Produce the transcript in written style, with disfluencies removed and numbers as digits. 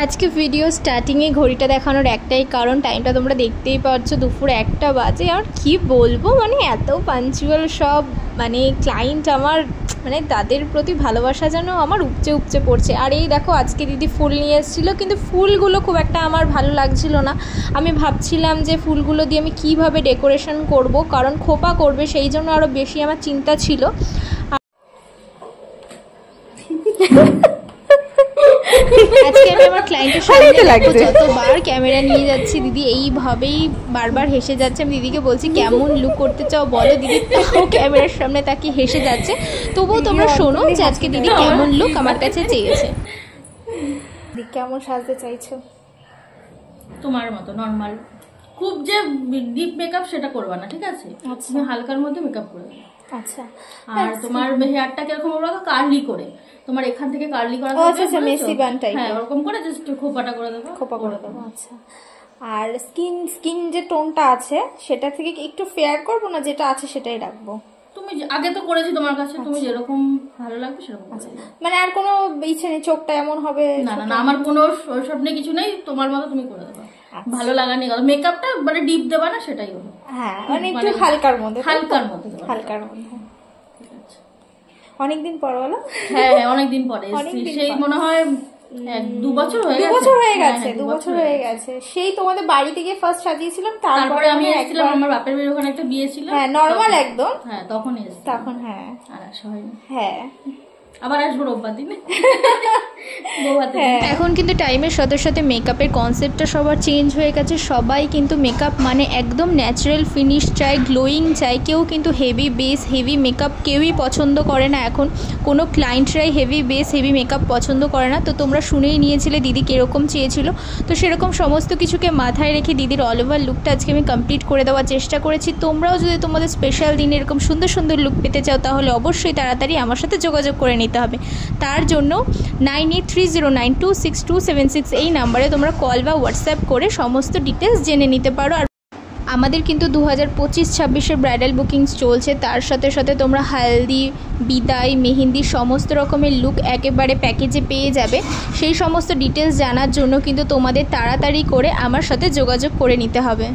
আজকে ভিডিও স্টার্টিংয়ে ঘড়িটা দেখানোর একটাই কারণ, টাইমটা তোমরা দেখতেই পাচ্ছ, দুপুর 1টা বাজে। আর কি বলবো, মানে এত পাঞ্চুয়াল সব, মানে ক্লায়েন্ট আমার, মানে তাদের প্রতি ভালোবাসা যেন আমার উপচে উপচে পড়ছে। আর এই দেখো, আজকে দিদি ফুল নিয়ে এসেছিলো, কিন্তু ফুলগুলো খুব একটা আমার ভালো লাগছিল না। আমি ভাবছিলাম যে ফুলগুলো দিয়ে আমি কীভাবে ডেকোরেশন করব, কারণ খোপা করবে, সেই জন্য আরও বেশি আমার চিন্তা ছিল। আজকে আমি আমার ক্লায়েন্টের সামনে যতবার ক্যামেরা নিয়ে যাচ্ছি, দিদি এইভাবেই বারবার হেসে যাচ্ছে। আমি দিদিকে বলছি কেমন লুক করতে চাও বলো, দিদি তাও ক্যামেরার সামনে তাকে হেসে যাচ্ছে। তবুও তোমরা শোনো যে আজকে দিদি কেমন লুক আমার কাছে চেয়েছে। দিদি কেমন সাজতে চাইছো? তোমার মতো নর্মাল, খুব যে ডিপ মেকআপ সেটা করবা না, ঠিক আছে? তুমি হালকার মধ্যে মেকআপ করবে। আচ্ছা, আর তোমার হেয়ারটা কিরকম বলো তো, কার্লি করে, তোমার এখান থেকে কার্লি করা থাকবে। আচ্ছা, মেসি বান টাইপ। হ্যাঁ, ওরকম করে জাস্ট খোপাটা করে দেবো, খোপা করে দেবো। আচ্ছা, আর স্কিন যে টোনটা আছে সেটা থেকে একটু ফেয়ার করবো না, যেটা আছে সেটাই রাখবো? তুমি আগে তো করেছি তোমার কাছে, তুমি যেরকম ভালো লাগবে সেরকম। আচ্ছা, মানে আর কোনো ইচ্ছে নেই চোখটা এমন হবে? না না, আমার কোনো স্বপ্নে কিছু নেই, তোমার মতো তুমি করে দেবে। ভালো লাগা নেই, মেকআপটা মানে ডিপ দেবা না, সেটাই হলো। হ্যাঁ, মানে একটু হালকার মধ্যে, হালকার মধ্যে, হালকার মধ্যে। অনেকদিন পর বলো? হ্যাঁ হ্যাঁ, অনেকদিন পরে, সেই মনে হয় 2 বছর হয়ে গেছে। 2 বছর হয়ে গেছে। সেই তোমাদের বাড়ি থেকে ফার্স্ট সাজিয়েছিলাম, তারপরে আমি এসেছিলাম, আমার বাপের বাড়ির ওখানে একটা বিয়ে ছিল। হ্যাঁ, নরমাল একদম। হ্যাঁ, তখন এসেছি। তখন হ্যাঁ, আর আসা হয়নি। হ্যাঁ, আবার আসবো রোববার দিনে। এখন কিন্তু টাইমের সাথে সাথে মেকআপের কনসেপ্টটা সবার চেঞ্জ হয়ে গেছে। সবাই কিন্তু মেকআপ মানে একদম ন্যাচারাল ফিনিশ চাই, গ্লোয়িং চাই। কেউ কিন্তু হেভি বেস, হেভি মেকআপ কেউই পছন্দ করে না। এখন কোনো ক্লায়েন্টরাই হেভি বেস, হেভি মেকআপ পছন্দ করে না। তো তোমরা শুনেই নিয়েছিলে দিদি কীরকম চেয়েছিল, তো সেরকম সমস্ত কিছুকে মাথায় রেখে দিদির অল ওভার লুকটা আজকে আমি কমপ্লিট করে দেওয়ার চেষ্টা করেছি। তোমরাও যদি তোমাদের স্পেশাল দিনে এরকম সুন্দর সুন্দর লুক পেতে চাও, তাহলে অবশ্যই তাড়াতাড়ি আমার সাথে যোগাযোগ করে নিতে হবে। তার জন্য 9830926276 এই নাম্বারে তোমরা কল বা হোয়াটসঅ্যাপ করে সমস্ত ডিটেলস জেনে নিতে পারো। আর আমাদের কিন্তু 2025-26-এর ব্রাইডাল বুকিংস চলছে। তার সাথে সাথে তোমরা হালদি, বিদায়, মেহেন্দি সমস্ত রকমের লুক একেবারে প্যাকেজে পেয়ে যাবে। সেই সমস্ত ডিটেলস জানার জন্য কিন্তু তোমাদের তাড়াতাড়ি করে আমার সাথে যোগাযোগ করে নিতে হবে।